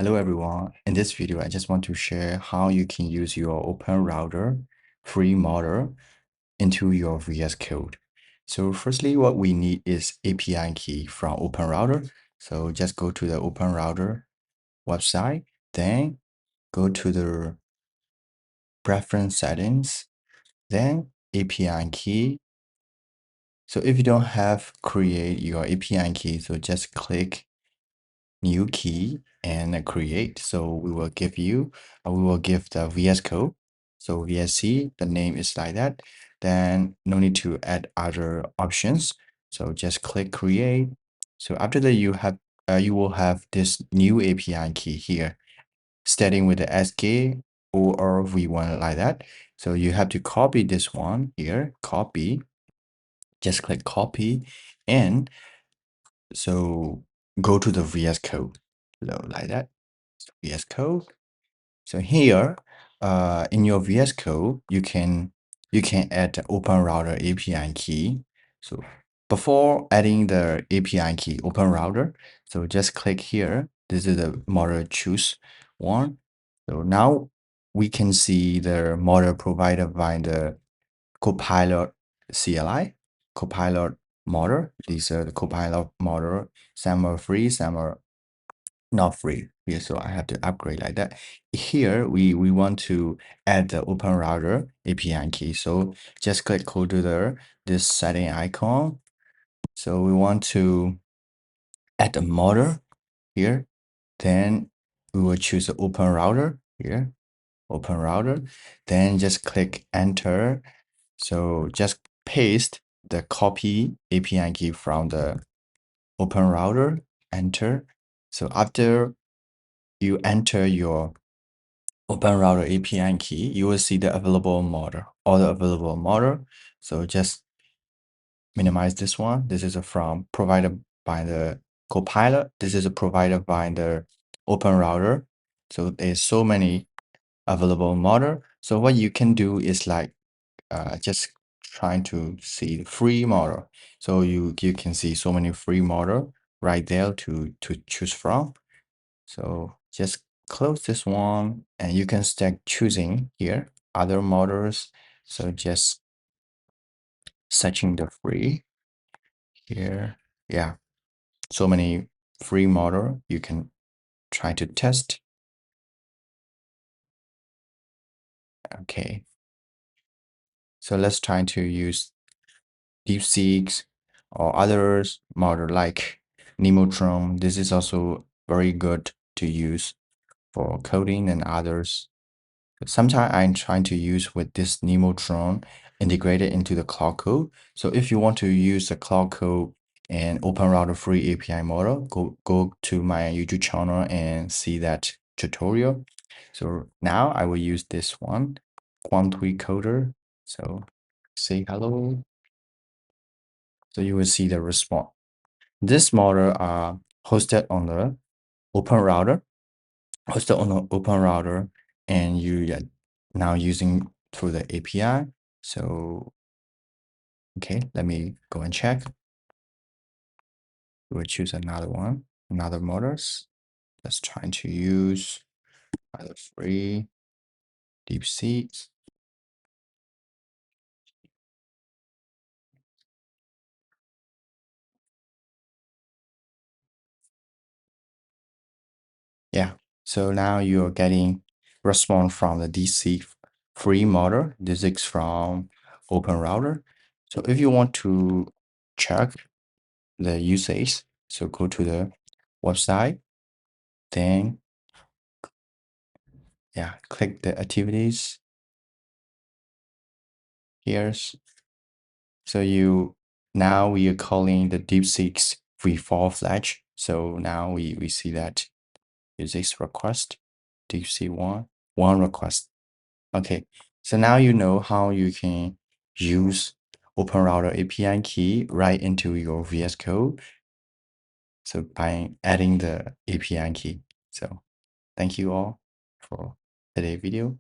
Hello everyone. In this video, I just want to share how you can use your OpenRouter free model into your VS Code. So firstly, what we need is API key from OpenRouter. So just go to the OpenRouter website, then go to the preference settings, then API key. So if you don't have create your API key, so just click new key and create. So we will give the VS Code. So VSC, the name is like that. Then no need to add other options. So just click create. So after that, you will have this new API key here, starting with the SK or V1 like that. So you have to copy this one here, copy. Just click copy, and so go to the VS Code, so like that. VS Code. So here, in your VS Code, you can add the OpenRouter API key. So before adding the API key OpenRouter, so just click here. This is the model choose one. So now we can see the model provided by the Copilot CLI, Copilot model. These are the Copilot model. Some are free, some are not free. Yeah, so I have to upgrade like that. Here we want to add the OpenRouter API key. So just go to this setting icon. So we want to add a model here. Then we will choose the OpenRouter here, OpenRouter. Then just click enter. So just paste the copy API key from the OpenRouter, enter. So after you enter your OpenRouter API key, you will see the available model, all the available model. So just minimize this one. This is from provided by the Copilot. This is provided by the OpenRouter. So there's so many available model. So what you can do is like just trying to see the free model. So you can see so many free model right there to choose from. So just close this one, and you can start choosing here other models. So just searching the free here. Yeah, so many free model you can try to test. Okay, so let's try to use DeepSeek or others model like Nemotron. This is also very good to use for coding and others. Sometimes I'm trying to use with this Nemotron integrated into the Claude Code. So if you want to use the Claude Code and OpenRouter free API model, go to my YouTube channel and see that tutorial. So now I will use this one, Quantity Coder. So say hello. So you will see the response. This model are hosted on the OpenRouter, and you are now using through the API. So okay, let me go and check. We'll choose another one, another models. Let's try to use either free DeepSeek. Yeah, so now you're getting response from the DeepSeek free model. This is from OpenRouter. So if you want to check the usage, so go to the website, then yeah, click the activities. Here's so now we are calling the DeepSeek v4 flash. So now we see that is this request DeepSeek one request. Okay, so now you know how you can use OpenRouter API key right into your VS Code. So by adding the API key. So thank you all for today's video.